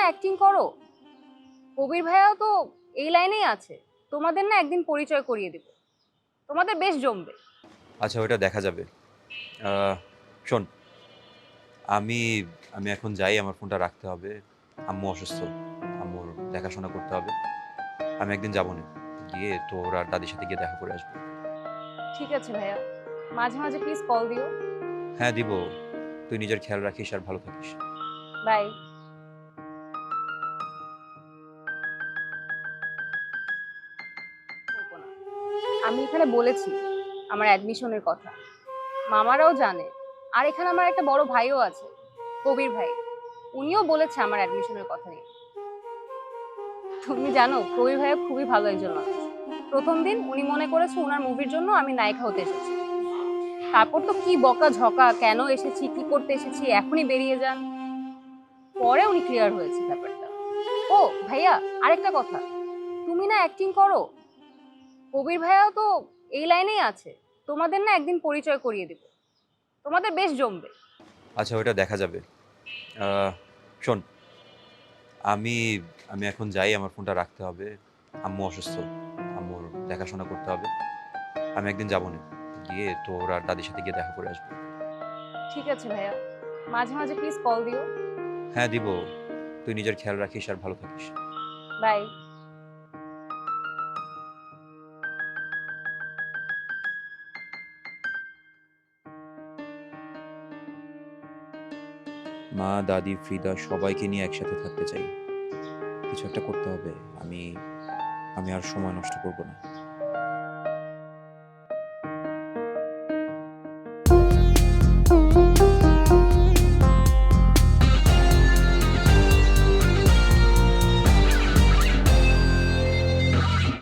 Acting করো? কবির ভাইয়াও তো এই লাইনেই আছে। তোমাদের না একদিন পরিচয় করিয়ে দেব। তোমাদের বেশ জমবে। আচ্ছা, ওটা দেখা যাবে। আহ, শোন, আমি আমি এখন যাই, আমার ফোনটা রাখতে হবে। আম্মু অসুস্থ, আম্মুর দেখাশোনা করতে হবে। আমি একদিন যাবো না, গিয়ে তোর আর দাদির সাথে গিয়ে দেখা করে আসবো। ঠিক আছে ভাইয়া, মাঝে মাঝে প্লিজ কল দিও। হ্যাঁ, দিব। তুই নিজের খেয়াল রাখিস আর ভালো থাকিস। বাই। আমি এখানে বলেছি আমার অ্যাডমিশনের কথা, মামারাও জানে। আর এখানে আমার একটা বড় ভাইও আছে, কবির ভাই। উনিও বলেছে আমার অ্যাডমিশনের কথা নিয়ে। তুমি জানো কবির ভাইয়া খুবই ভালো একজন মানুষ। প্রথম দিন উনি মনে করেছে ওনার মুভির জন্য আমি নায়িকা হতে এসেছি। তারপর তো কি বকা ঝকা, কেন এসেছি, কি করতে এসেছি, এখনই বেরিয়ে যান। পরে উনি ক্লিয়ার হয়েছে ব্যাপারটা। ও ভাইয়া, আরেকটা কথা, তুমি না অ্যাক্টিং করো? কবির ভাইয়াও তো এই লাইনেই আছে। তোমাদের না একদিন পরিচয় করিয়ে দেব। তোমাদের বেশ জমবে। আচ্ছা, ওটা দেখা যাবে। আহ, শোন, আমি আমি এখন যাই, আমার ফোনটা রাখতে হবে। আম্মু অসুস্থ, আম্মুর দেখাশোনা করতে হবে। আমি একদিন যাবো না, গিয়ে তোর আর দাদির সাথে গিয়ে দেখা করে আসবো। ঠিক আছে ভাইয়া, মাঝে মাঝে প্লিজ কল দিও। হ্যাঁ, দিব। তুই নিজের খেয়াল রাখিস আর ভালো থাকিস। বাই। মা, দাদি, ফ্রিদা সবাইকে নিয়ে একসাথে থাকতে চাই। কিছু একটা করতে হবে। আমি আমি আর সময় নষ্ট করব না।